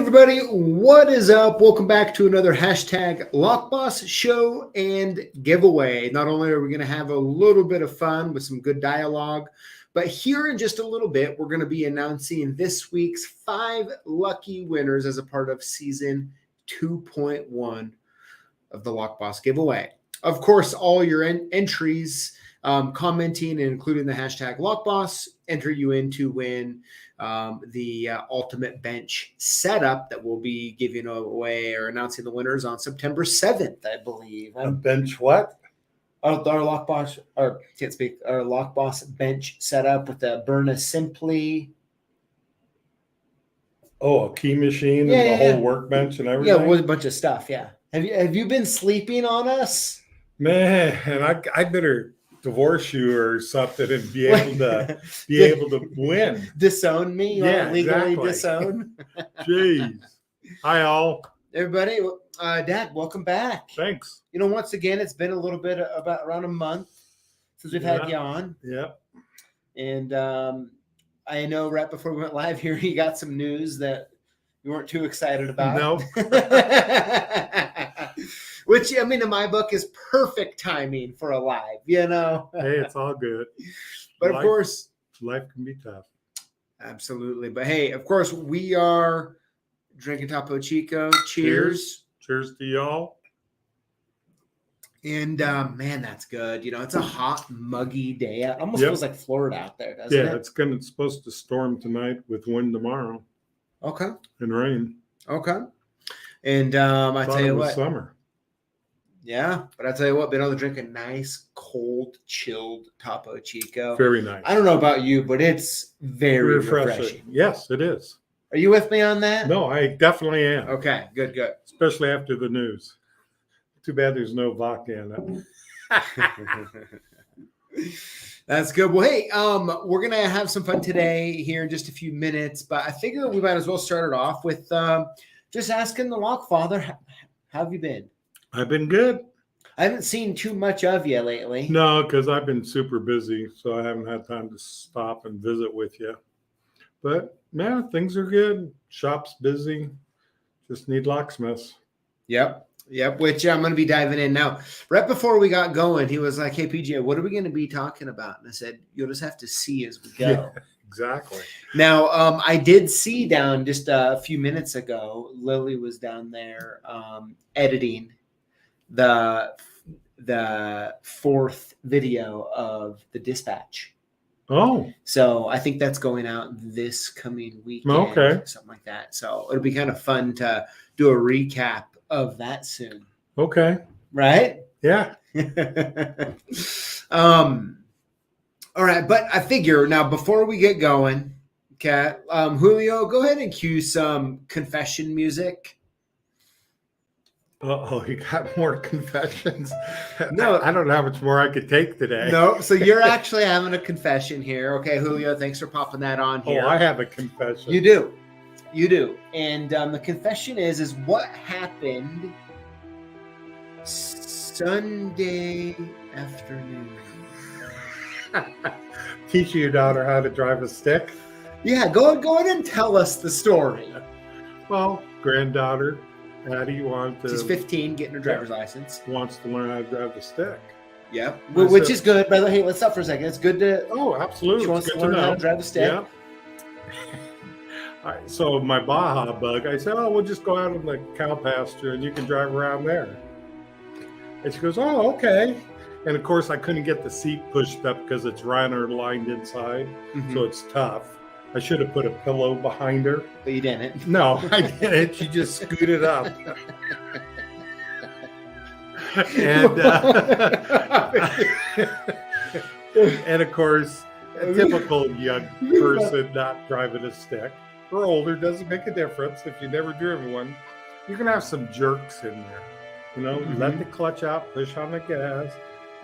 everybody, what is up? Welcome back to another hashtag Lockboss show and giveaway. Not only are we going to have a little bit of fun with some good dialogue, but here in just a little bit, we're going to be announcing this week's 5 lucky winners as a part of season 2.1 of the Lockboss giveaway. Of course, all your entries, commenting and including the hashtag Lockboss, enter you in to win the ultimate bench setup that we'll be giving away or announcing the winners on September 7th, I believe. A bench what? Our Lockboss, our Lockboss bench setup with the Burna Simply. Oh, a key machine and the whole workbench and everything? Yeah, with a bunch of stuff, yeah. Have you been sleeping on us? Man, I better divorce you or something and be able to win. Disown me? You want to legally disown? Jeez. Hi all. Everybody, Dad, welcome back. Thanks. You know, once again, it's been a little bit about around a month since we've had you on. Yeah. And I know right before we went live here, you got some news that you weren't too excited about. No. Which, I mean, in my book is perfect timing for a live, you know? Hey, it's all good. But of course, life can be tough. Absolutely. But hey, of course, we are drinking Topo Chico. Cheers. Cheers to y'all. And man, that's good. You know, it's a hot, muggy day. It almost feels like Florida out there, doesn't it? Yeah, it's supposed to storm tonight with wind tomorrow. Okay. And rain. Okay. And I tell you what. Summer. Yeah, but I tell you what, been able to drink a nice, cold, chilled Topo Chico. Very nice. I don't know about you, but it's very refreshing. Yes, it is. Are you with me on that? No, I definitely am. Okay, good. Especially after the news. Too bad there's no vodka in it. That's good. Well, hey, we're going to have some fun today here in just a few minutes, but I figure we might as well start it off with just asking the Lockfather, how have you been? I've been good. I haven't seen too much of you lately. No, because I've been super busy, so I haven't had time to stop and visit with you. But, man, things are good. Shop's busy. Just need locksmiths. Yep, which I'm going to be diving in now. Right before we got going, he was like, hey, PJ, what are we going to be talking about? And I said, you'll just have to see as we go. Yeah, exactly. Now, I did see down just a few minutes ago, Lily was down there editing the 4th video of the dispatch. Oh. So I think that's going out this coming weekend. Okay. Something like that. So it'll be kind of fun to do a recap of that soon. Okay. Right? Yeah. All right. But I figure now before we get going, okay, Julio, go ahead and cue some confession music. Uh-oh, you got more confessions? No. I don't know how much more I could take today. No, so you're actually having a confession here. Okay, Julio, thanks for popping that on here. Oh, I have a confession. You do. And the confession is what happened Sunday afternoon? Teaching your daughter how to drive a stick? Yeah, go ahead and tell us the story. Well, granddaughter, Addie she's 15, getting her driver's license. Wants to learn how to drive the stick. Yeah, which is good. By the way, hey, let's stop for a second. It's good to. Oh, absolutely. She wants to learn how to drive the stick. Yeah. So my Baja bug, I said, we'll just go out in the cow pasture and you can drive around there. And she goes, oh, okay. And of course, I couldn't get the seat pushed up because it's Reiner lined inside, so it's tough. I should have put a pillow behind her. But you didn't. No, I didn't. She just scooted up. And, and of course, a typical young person not driving a stick or older doesn't make a difference. If you've never driven one, you're going to have some jerks in there. You know, let the clutch out, push on the gas.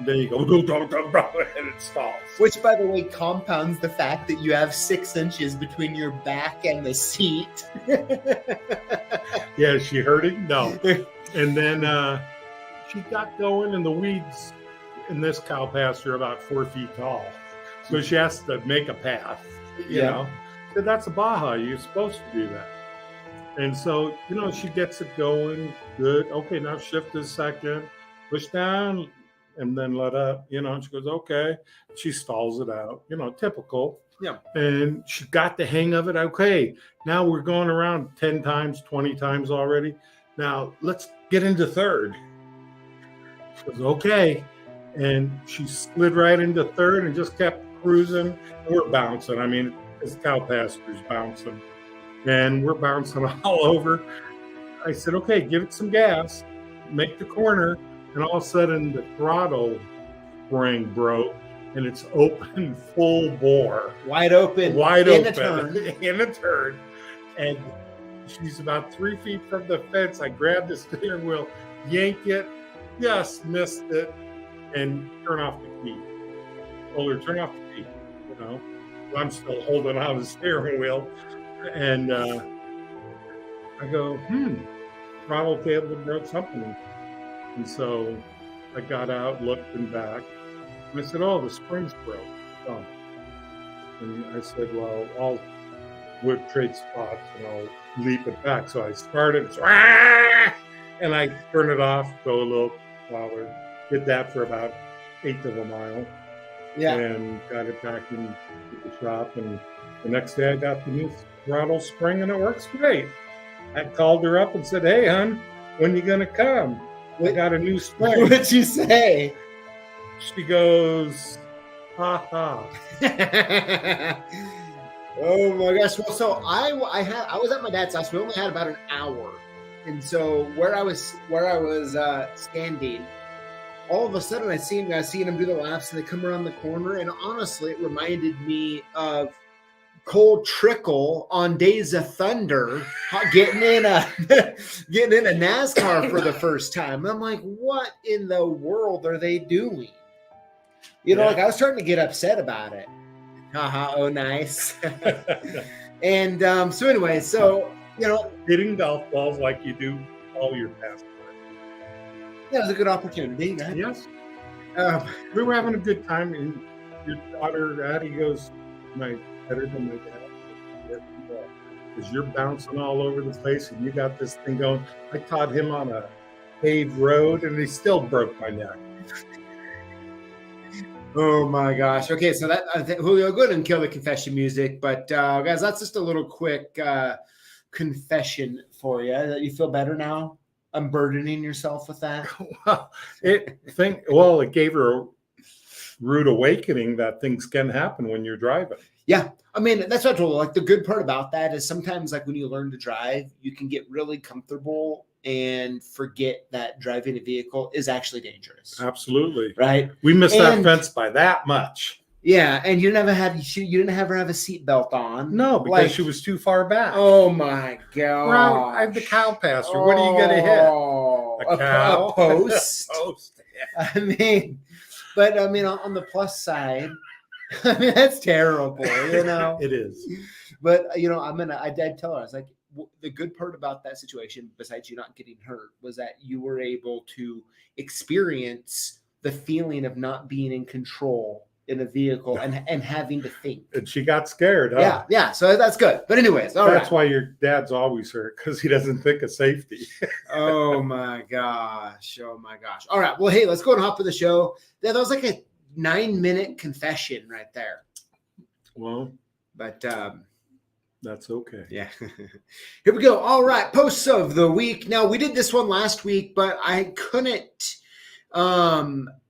There you go, and it stalls. Which, by the way, compounds the fact that you have 6 inches between your back and the seat. Yeah, is she hurting? No. And then she got going, and the weeds in this cow pasture are about 4 feet tall. So she has to make a path, you know. So that's a Baja. You're supposed to do that. And so, she gets it going. Good. Okay, now shift to second. Push down and then let up. And she goes, okay. She stalls it out. Typical. Yeah. And she got the hang of it. Okay, now we're going around 10 times, 20 times already. Now let's get into third. She goes, okay. And she slid right into third and just kept cruising. We're bouncing. I mean, this cow pasture's bouncing. And we're bouncing all over. I said, okay, give it some gas, make the corner. And all of a sudden, the throttle spring broke, and it's open full bore. Wide open. In a turn. And she's about 3 feet from the fence. I grabbed the steering wheel, yank it, just missed it, and turn off the key. Told her, turn off the key, I'm still holding on the steering wheel. And I go, throttle cable broke something. And so I got out, looked and back. And I said, oh, the spring's broke. Oh. And I said, well, I'll trade spots and I'll leap it back. So I started, and I turned it off, go a little louder. Did that for about 1/8 of a mile. Yeah. And got it back into the shop. And the next day I got the new throttle spring and it works great. I called her up and said, hey, hon, when you going to come? We got a new spring. What'd you say? She goes, ha ha. Oh my gosh. Well, so I was at my dad's house. We only had about an hour. And so where I was standing, all of a sudden I seen them do the laps and they come around the corner. And honestly, it reminded me of Cole Trickle on Days of Thunder getting in a NASCAR for the first time. I'm like, what in the world are they doing? Like I was starting to get upset about it. Haha, oh nice. And so anyway, hitting golf balls like you do all your past work. Yeah, it was a good opportunity. Right? Yes. We were having a good time, and your daughter Addie goes, better than my dad, because you're bouncing all over the place and you got this thing going. I taught him on a paved road and he still broke my neck. Oh my gosh. Okay, so that Julio, go ahead and kill the confession music. But guys, that's just a little quick confession for you. That you feel better now? Unburdening yourself with that? It gave her a rude awakening that things can happen when you're driving. Yeah. I mean, that's what I told her. Like the good part about that is sometimes like when you learn to drive, you can get really comfortable and forget that driving a vehicle is actually dangerous. Absolutely. Right. We missed that fence by that much. Yeah. And you didn't have her have a seatbelt on. No, because she was too far back. Oh my God. Well, I have the cow pasture. What are you going to hit? A cow? A post. Post. Yeah. I mean, on the plus side, I mean, that's terrible, It is. But, I did tell her, I was like, the good part about that situation, besides you not getting hurt, was that you were able to experience the feeling of not being in control in a vehicle and having to think. And she got scared, huh? Yeah. So that's good. But anyways, that's why your dad's always hurt, because he doesn't think of safety. Oh my gosh. All right. Well, hey, let's go and hop in the show. That was like a 9-minute confession right there. Well, but that's okay. Yeah. Here we go. All right. Posts of the week. Now, we did this one last week, but I couldn't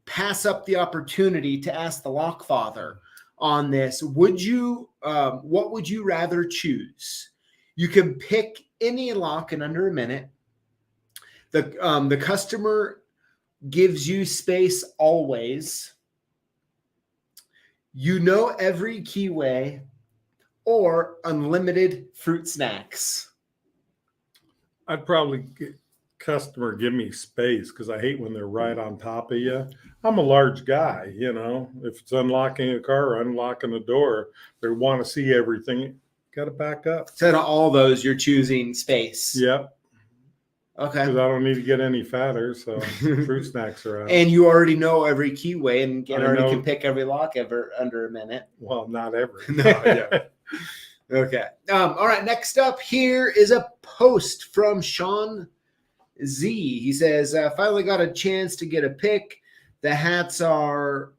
pass up the opportunity to ask the Lockfather on this. What would you rather choose? You can pick any lock in under a minute. The customer gives you space always. Every keyway, or unlimited fruit snacks. I'd probably customer give me space, because I hate when they're right on top of you. I'm a large guy, if it's unlocking a car or unlocking a door, they want to see everything. Got to back up. So to all those, you're choosing space. Yep. Okay. Because I don't need to get any fatter, so fruit snacks are out. And you already know every keyway and already can pick every lock ever under a minute. Well, not every. No, yeah. Okay. All right. Next up here is a post from Sean Z. He says, finally got a chance to get a pick. The hats are,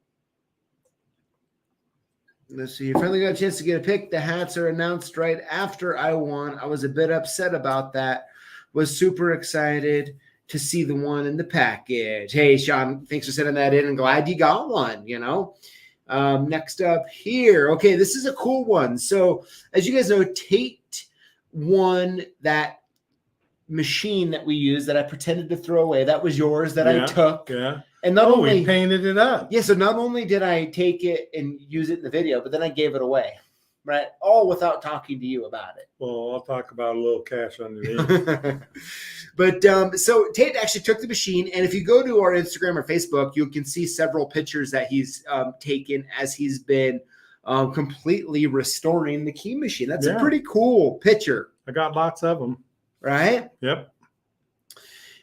let's see, finally got a chance to get a pick. The hats are announced right after I won. I was a bit upset about that. Was super excited to see the one in the package. Hey, Sean, thanks for sending that in. I'm glad you got one, you know. Next up here. Okay, this is a cool one. So as you guys know, Tate won that machine that we used that I pretended to throw away. That was yours that I took. Yeah. And not only we painted it up. Yeah, so not only did I take it and use it in the video, but then I gave it away. Right? All without talking to you about it. Well, I'll talk about a little cash underneath. But so Tate actually took the machine, and if you go to our Instagram or Facebook, you can see several pictures that he's taken as he's been completely restoring the key machine. That's a pretty cool picture. I got lots of them. Right? Yep.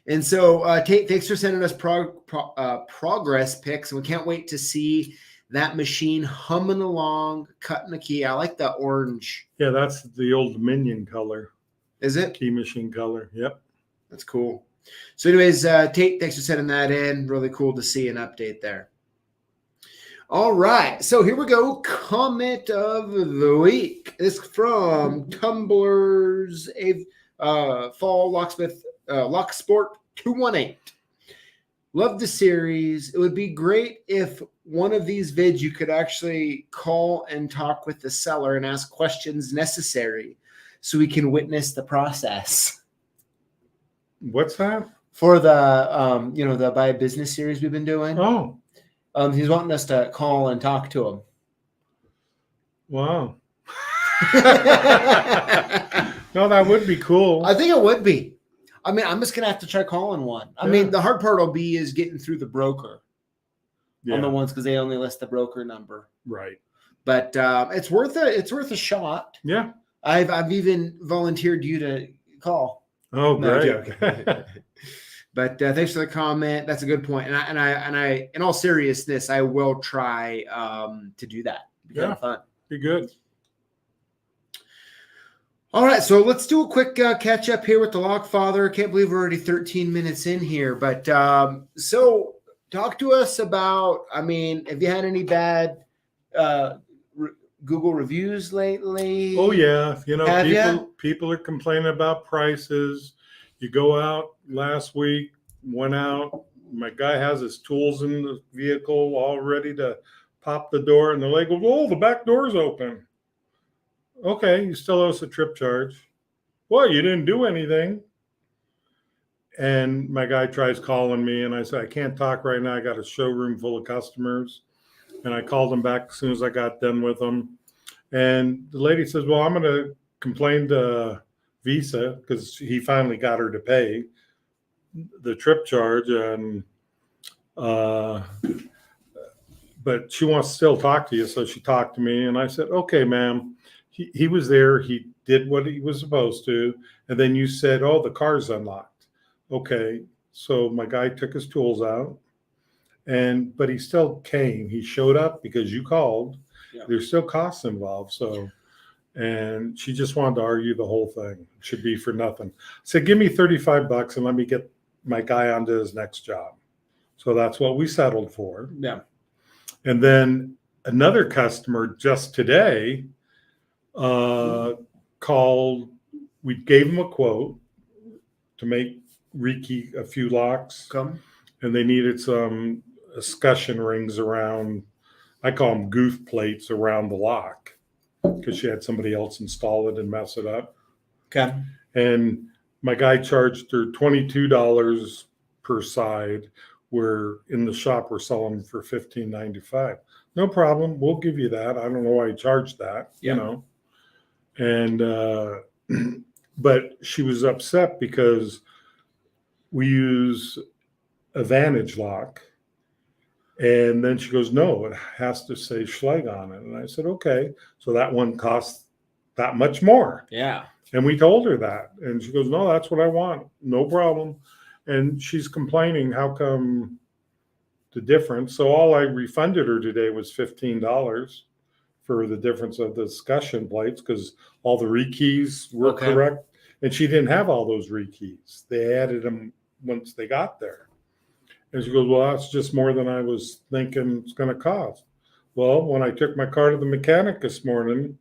And so Tate, thanks for sending us progress pics, and we can't wait to see that machine humming along, cutting the key. I like the orange. Yeah, that's the old Dominion color. Is it? Key machine color. Yep. That's cool. So anyways, Tate, thanks for sending that in. Really cool to see an update there. All right. So here we go. Comment of the week. This is from Tumblr's Fall Locksmith Locksport 218. Love the series. It would be great if one of these vids you could actually call and talk with the seller and ask questions necessary so we can witness the process. What's that? For the the Buy a Business series we've been doing. Oh. He's wanting us to call and talk to him. Wow. No, that would be cool. I think it would be. I mean, I'm just gonna have to try calling one. I mean, the hard part will be is getting through the broker on the ones because they only list the broker number. Right. But it's worth a shot. Yeah. I've even volunteered you to call. Oh, great. No, but thanks for the comment. That's a good point. And I in all seriousness, I will try to do that. It'd be kind of fun. Be good. All right, so let's do a quick catch up here with the Lockfather. Can't believe we're already 13 minutes in here, but so talk to us about. I mean, have you had any bad Google reviews lately? Oh yeah, people are complaining about prices. You go out last week, went out. My guy has his tools in the vehicle all ready to pop the door, and the lady goes, "Oh, the back door's open." Okay, you still owe us a trip charge. Well, you didn't do anything. And my guy tries calling me, and I said, I can't talk right now. I got a showroom full of customers. And I called him back as soon as I got done with them. And the lady says, well, I'm going to complain to Visa because he finally got her to pay the trip charge. And but she wants to still talk to you. So she talked to me, and I said, okay, ma'am. He was there. He did what he was supposed to. And then you said, oh, the car's unlocked. Okay. So my guy took his tools out, but he still came. He showed up because you called. Yeah. There's still costs involved. So, and she just wanted to argue the whole thing. It should be for nothing. I said, give me $35 and let me get my guy onto his next job. So that's what we settled for. Yeah. And then another customer just today called. We gave him a quote to make rekey a few locks. And they needed some escutcheon rings around, I call them goof plates around the lock, because she had somebody else install it and mess it up. Okay. And my guy charged her $22 per side, where in the shop we're selling them for $15.95. No problem. We'll give you that. I don't know why he charged that, you know. And but she was upset because we use a Vantage lock. And then she goes, no, it has to say Schleg on it. And I said, okay. So that one costs that much more. Yeah. And we told her that. And she goes, no, that's what I want. No problem. And she's complaining, how come the difference? So all I refunded her today was $15 for the difference of the discussion plates because all the rekeys were Okay. correct. And she didn't have all those rekeys. They added them once they got there. And she goes, well, that's just more than I was thinking it's going to cost. Well, when I took my car to the mechanic this morning,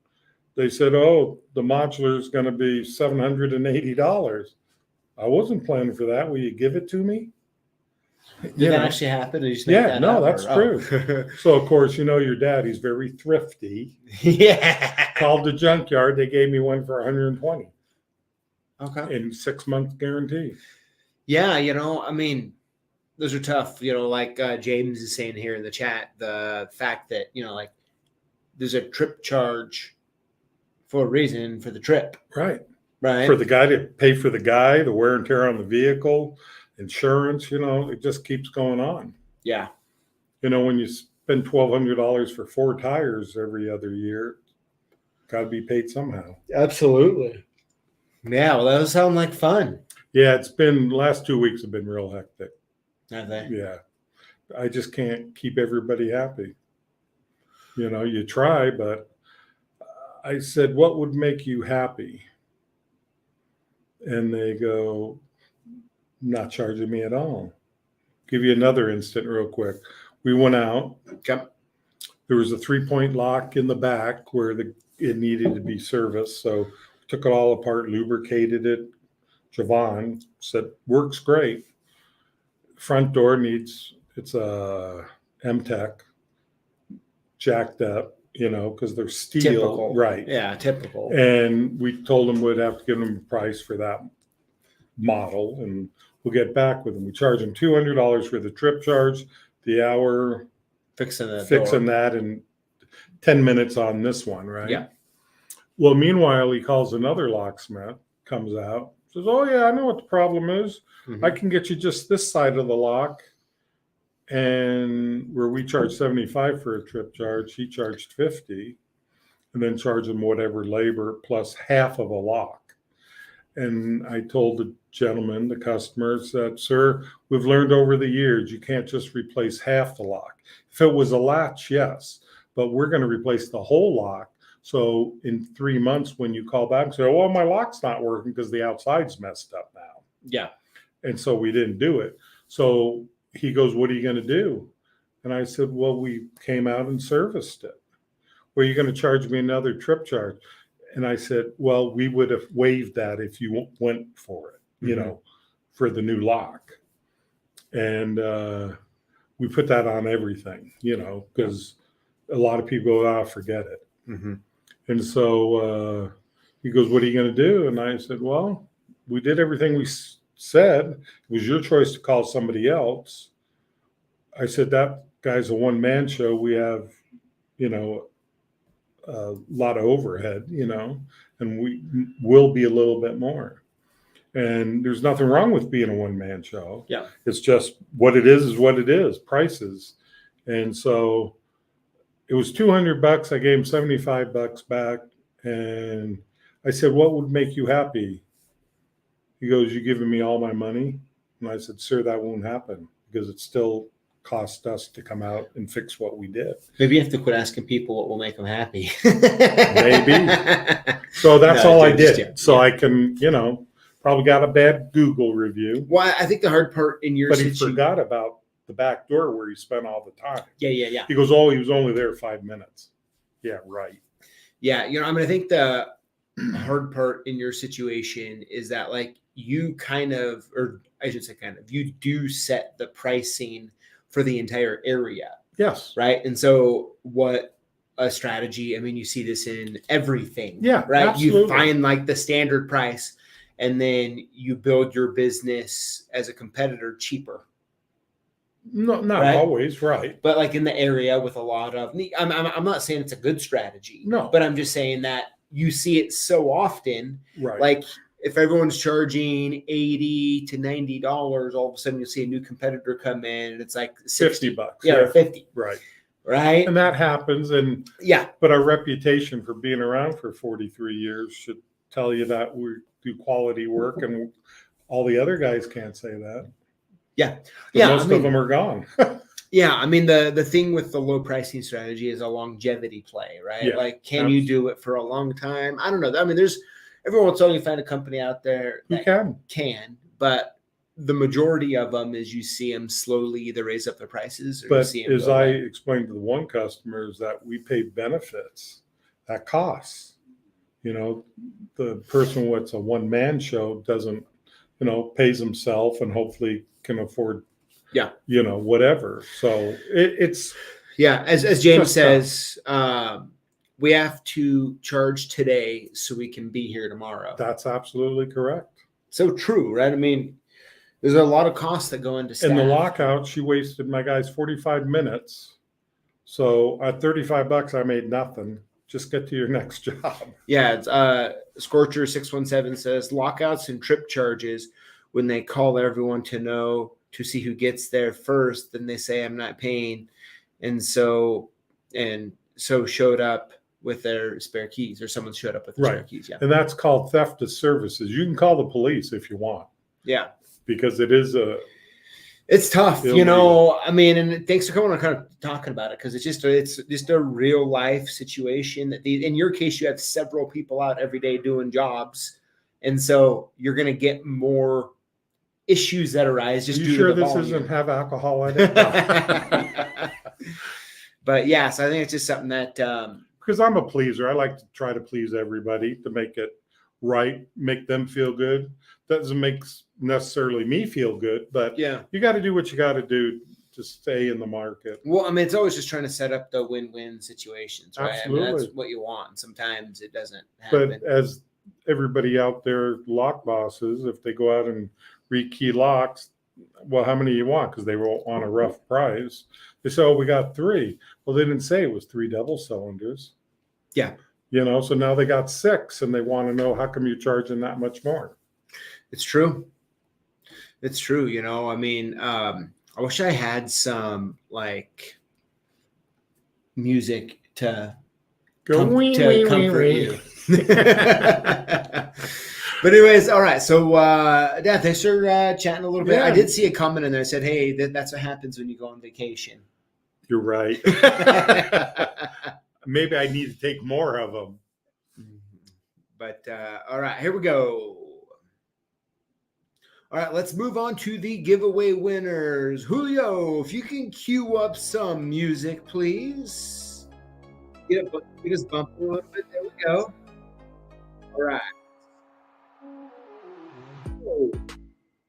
they said, oh, the modular is going to be $780. I wasn't planning for that. Will you give it to me? Did that actually happen? Or you just make that no, up, that's or- true. So, of course, your dad, he's very thrifty. Yeah. Called the junkyard. They gave me one for $120 Okay. and 6 month guarantee. Yeah, I mean, those are tough. Like James is saying here in the chat, the fact that like there's a trip charge for a reason for the trip, Right. right? For the guy to pay for the guy, the wear and tear on the vehicle, insurance, it just keeps going on. Yeah. When you spend $1,200 for 4 tires every other year, got to be paid somehow. Absolutely. Yeah, well, those sound like fun. Yeah, last 2 weeks have been real hectic. Have they? Yeah. I just can't keep everybody happy. You try, but I said, what would make you happy? And they go, not charging me at all. Give you another instant real quick. We went out. Okay. There was a 3-point lock in the back where it needed to be serviced. So took it all apart, lubricated it. Javon said, works great. Front door it's a M-Tech jacked up, because they're steel. Typical. Right. Yeah, typical. And we told them we'd have to give them a price for that model, and we'll get back with them. We charge them $200 for the trip charge, the hour Fixing that, and 10 minutes on this one, right? Yeah. Well, meanwhile, he calls another locksmith, comes out, says, oh, yeah, I know what the problem is. Mhm. I can get you just this side of the lock. And where we charge $75 for a trip charge, he charged $50, and then charge him whatever labor plus half of a lock. And I told the gentleman, the customer, said, sir, we've learned over the years you can't just replace half the lock. If it was a latch, yes, but we're going to replace the whole lock. So in 3 months, when you call back and say, well, my lock's not working because the outside's messed up now. Yeah. And so we didn't do it. So he goes, what are you going to do? And I said, well, we came out and serviced it. Well, you're going to charge me another trip charge. And I said, well, we would have waived that if you went for it, for the new lock. And we put that on everything, because a lot of people go, forget it. Mm-hmm. And so he goes, what are you going to do? And I said, well, we did everything we said. It was your choice to call somebody else. I said, that guy's a one-man show. We have, a lot of overhead, and we will be a little bit more. And there's nothing wrong with being a one-man show. Yeah. It's just what it is what it is, prices. And so it was $200. I gave him $75 back. And I said, what would make you happy? He goes, you giving me all my money? And I said, sir, that won't happen because it still cost us to come out and fix what we did. Maybe you have to quit asking people what will make them happy. Maybe. So that's all I did. So I can, probably got a bad Google review. Well, I think the hard part in your But he situation, forgot about the back door where he spent all the time. Yeah. He goes, oh, he was only there 5 minutes. Yeah, right. Yeah, I think the hard part in your situation is that like you kind of, or I should say kind of, you do set the pricing for the entire area. Yes. Right. And so what a strategy, I mean, you see this in everything. Yeah. Right. Absolutely. You find like the standard price and then you build your business as a competitor cheaper. No, not right? always, right. But like in the area with a lot of, I'm not saying it's a good strategy. No. But I'm just saying that you see it so often. Right. Like if everyone's charging $80 to $90, all of a sudden you'll see a new competitor come in and it's like $60. $50. Yeah, or $50. Right. Right. And that happens. And yeah. But our reputation for being around for 43 years should tell you that we do quality work, and all the other guys can't say that. Yeah. Most of them are gone. Yeah, I mean the thing with the low pricing strategy is a longevity play, right? Yeah, Like, can you do it for a long time? I don't know. I mean, there's every once in a while you find a company out there Who that can? but the majority of them is you see them slowly either raise up their prices or you But see them as go I away. explained to the one customer, is that we pay benefits that costs. You know, the person what's a one-man show doesn't, pays himself and hopefully can afford, Yeah. whatever. So it's Yeah, as James just says, we have to charge today so we can be here tomorrow. that's absolutely correct. So true, right? I mean, there's a lot of costs that go into staff. In the lockout, she wasted my guys 45 minutes. So at $35, I made nothing. Just get to your next job. Yeah, it's Scorcher 617 says lockouts and trip charges when they call everyone to see who gets there first, then they say I'm not paying, and so showed up with their spare keys, or someone showed up with their spare keys. Yeah, and that's called theft of services. You can call the police if you want. Yeah, because it is it's tough, illegal. I mean, and thanks for coming on, kind of talking about it, because it's just a real life situation that in your case you have several people out every day doing jobs, and so you're going to get more issues that arise just due to the volume. Doesn't have alcohol in it? But yeah, so I think it's just something that because I'm a pleaser, I like to try to please everybody to make it right, make them feel good. Doesn't make necessarily me feel good, but yeah, you got to do what you got to do to stay in the market. Well, I mean, it's always just trying to set up the win-win situations, right? Absolutely. I mean, that's what you want. Sometimes it doesn't happen. But as everybody out there, lock bosses, if they go out and rekey locks, well, how many you want? Because they won't want a rough price. They say, oh, we got 3. Well, they didn't say it was 3 double cylinders. Yeah. So now they got 6 and they want to know how come you're charging that much more? It's true. It's true. I mean, I wish I had some like music to comfort you. But anyways, all right. So, Dad, thanks for chatting a little bit. Yeah. I did see a comment in there that said, hey, that's what happens when you go on vacation. You're right. Maybe I need to take more of them. But all right, here we go. All right, let's move on to the giveaway winners. Julio, if you can cue up some music, please. Get us bumping a little bit. There we go. All right. So,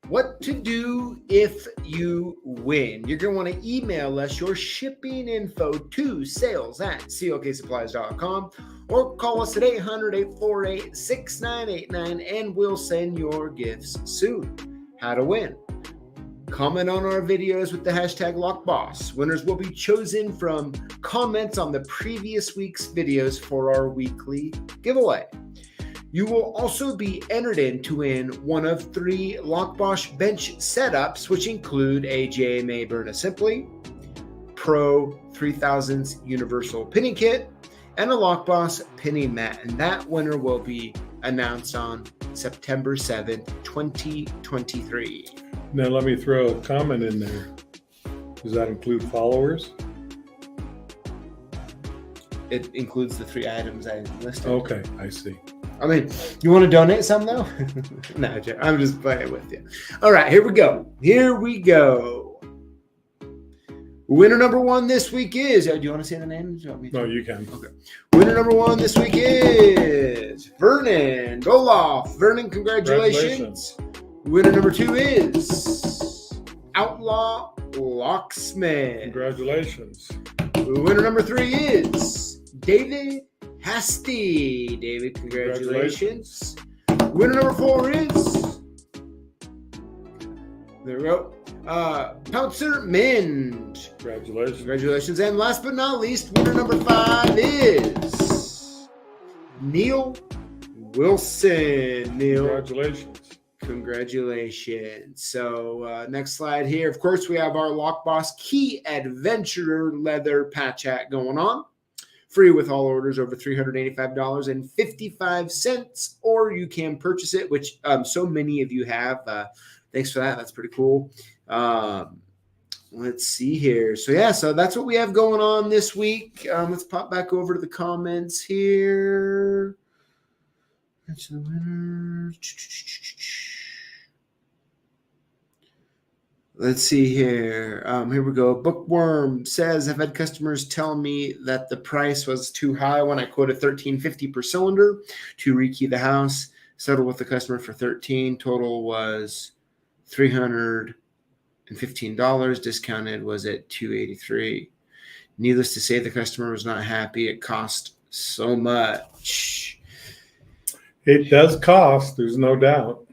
what to do if you win? You're going to want to email us your shipping info to sales@CLKsupplies.com or call us at 800-848-6989 and we'll send your gifts soon. How to win. Comment on our videos with the hashtag Lockboss. Winners will be chosen from comments on the previous week's videos for our weekly giveaway. You will also be entered in to win one of 3 Lockboss bench setups, which include a JMA Burna Simply, Pro 3000's Universal Pinning Kit, and a Lockboss pinning mat. And that winner will be announced on September 7th, 2023. Now let me throw a comment in there. Does that include followers? It includes the 3 items I listed. Okay, I see. I mean, you want to donate some though? No, I'm just playing with you. All right, here we go. Winner number 1 this week is. Do you want to say the name? No, you can. Okay. Winner number 1 this week is Vernon Doloff. Vernon, congratulations. Winner number 2 is Outlaw Locksmith. Congratulations. Winner number 3 is David Hasty. David, congratulations. Winner number 4 is, there we go, Pouncer Mind. Congratulations. And last but not least, winner number 5 is Neil Wilson. Neil, congratulations. So next slide here. Of course, we have our Lockboss Key Adventurer leather patch hat going on. Free with all orders over $385.55, or you can purchase it, which so many of you have. Thanks for that. That's pretty cool. Let's see here. So yeah, so that's what we have going on this week. Let's pop back over to the comments here. That's the winner. Let's see here. Here we go. Bookworm says, I've had customers tell me that the price was too high when I quoted $13.50 per cylinder to rekey the house. Settled with the customer for $13. Total was $315. Discounted was at $283. Needless to say, the customer was not happy. It cost so much. It does cost, there's no doubt,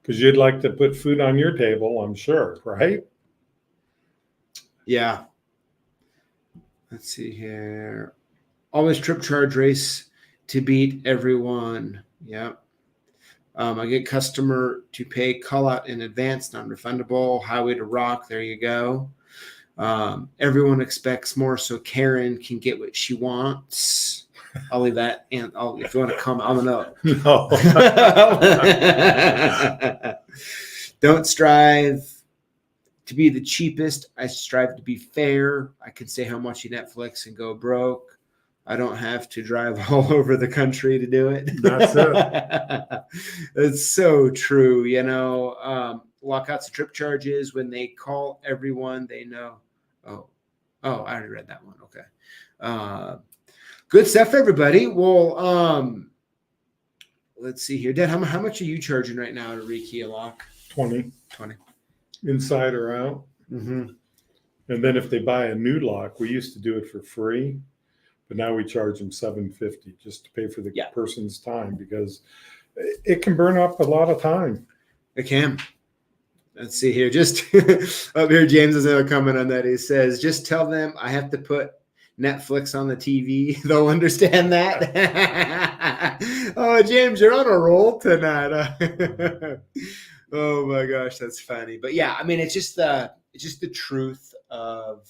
because you'd like to put food on your table, I'm sure, right? Yeah. Let's see here. Always trip charge race to beat everyone. Yep. I get customer to pay call out in advance, non-refundable. Highway to rock. There you go. Everyone expects more, so Karen can get what she wants. I'll leave that, and if you want to comment, I'm gonna know. No. Don't strive to be the cheapest. I strive to be fair. I can say how much you Netflix and go broke. I don't have to drive all over the country to do it. That's it. It's so true. You know, lockouts and trip charges, when they call everyone, they know. Oh, I already read that one. Okay. Good stuff, everybody. Well, let's see here. Dad, how much are you charging right now to rekey a lock? 20. Inside or out. Mm-hmm. And then if they buy a new lock, we used to do it for free, but now we charge them $750 just to pay for the person's time, because it can burn up a lot of time. It can. Let's see here. Just up here, James has a comment on that. He says, just tell them I have to put Netflix on the TV. They'll understand that. Oh, James, you're on a roll tonight. Oh my gosh, that's funny. But yeah, I mean, it's just the truth of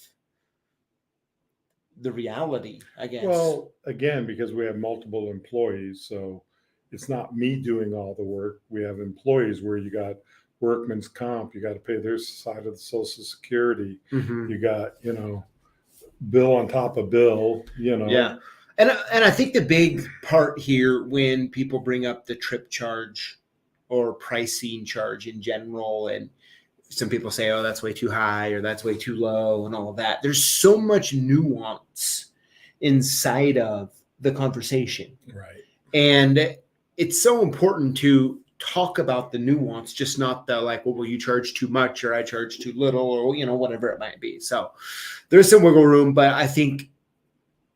the reality, I guess. Well, again, because we have multiple employees, so it's not me doing all the work. We have employees where you got workman's comp, you got to pay their side of the Social Security. Mm-hmm. You got, bill on top of bill, Yeah. And I think the big part here, when people bring up the trip charge or pricing charge in general, and some people say, oh, that's way too high or that's way too low and all of that. There's so much nuance inside of the conversation. Right. And it's so important to talk about the nuance, just not the like, well, you charge too much or I charge too little or, whatever it might be. So there's some wiggle room, but I think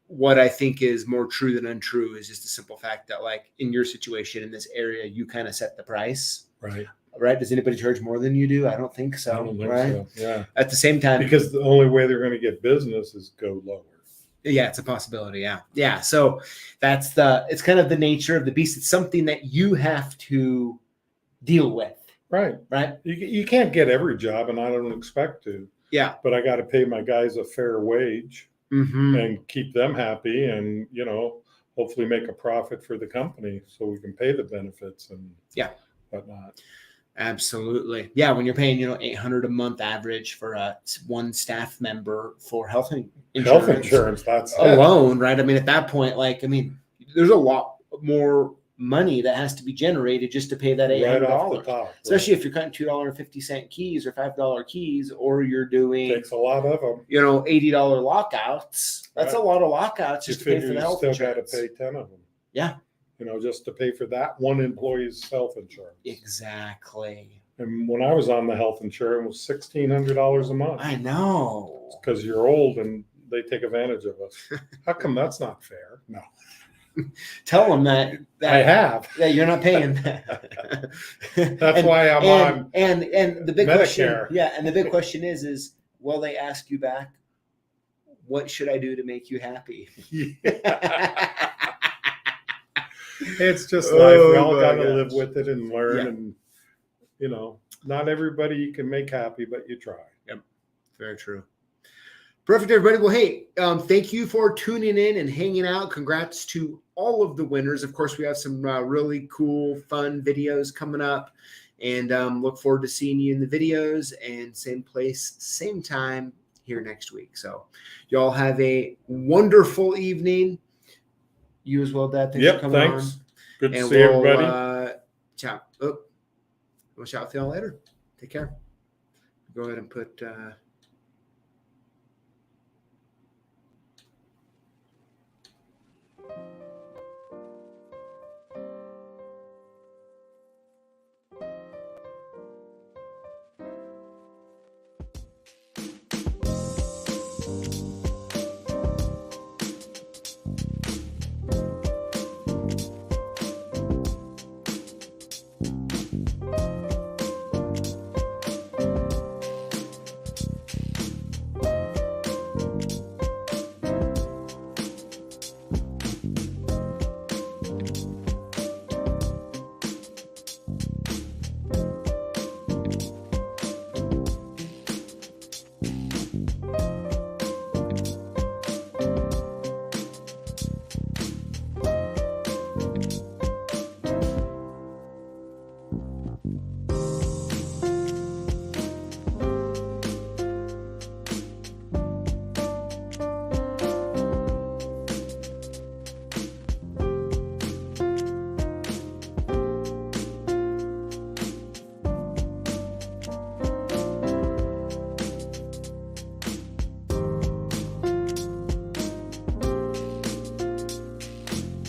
what I think is more true than untrue is just the simple fact that, like, in your situation in this area, you kind of set the price. Right. Right. Does anybody charge more than you do? I don't think so. I don't think right. So. Yeah. At the same time, because the only way they're going to get business is go lower. Yeah, it's a possibility. Yeah. Yeah. So it's kind of the nature of the beast. It's something that you have to deal with. Right. Right. You can't get every job, and I don't expect to. Yeah. But I got to pay my guys a fair wage. Mm-hmm. And keep them happy, and hopefully make a profit for the company so we can pay the benefits and whatnot. Absolutely. Yeah, when you're paying $800 a month average for one staff member for health insurance that's alone, right? I mean, at that point, there's a lot more money that has to be generated just to pay that $800. Right off the top, especially if you're cutting $2.50 keys or $5 keys, or you're doing takes a lot of them. $80 lockouts. That's a lot of lockouts just to pay for the health insurance. Still got to pay 10 of them. Yeah. Just to pay for that one employee's health insurance. Exactly. And when I was on the health insurance, it was $1,600 a month. I know. Because you're old and they take advantage of us. How come that's not fair? No. Tell them that I have. Yeah, you're not paying that. That's why I'm on and the big Medicare. Question. Yeah, and the big question is, will they ask you back? What should I do to make you happy? It's just life. We all got to live with it and learn, and not everybody you can make happy, but you try. Yep, very true. Perfect, everybody. Well, hey, thank you for tuning in and hanging out. Congrats to all of the winners. Of course, we have some really cool, fun videos coming up. And look forward to seeing you in the videos, and same place, same time here next week. So y'all have a wonderful evening. You as well, Dad. Thanks for coming on. Good to And see everybody. Ciao. Oh, we'll shout for y'all later. Take care. Go ahead and put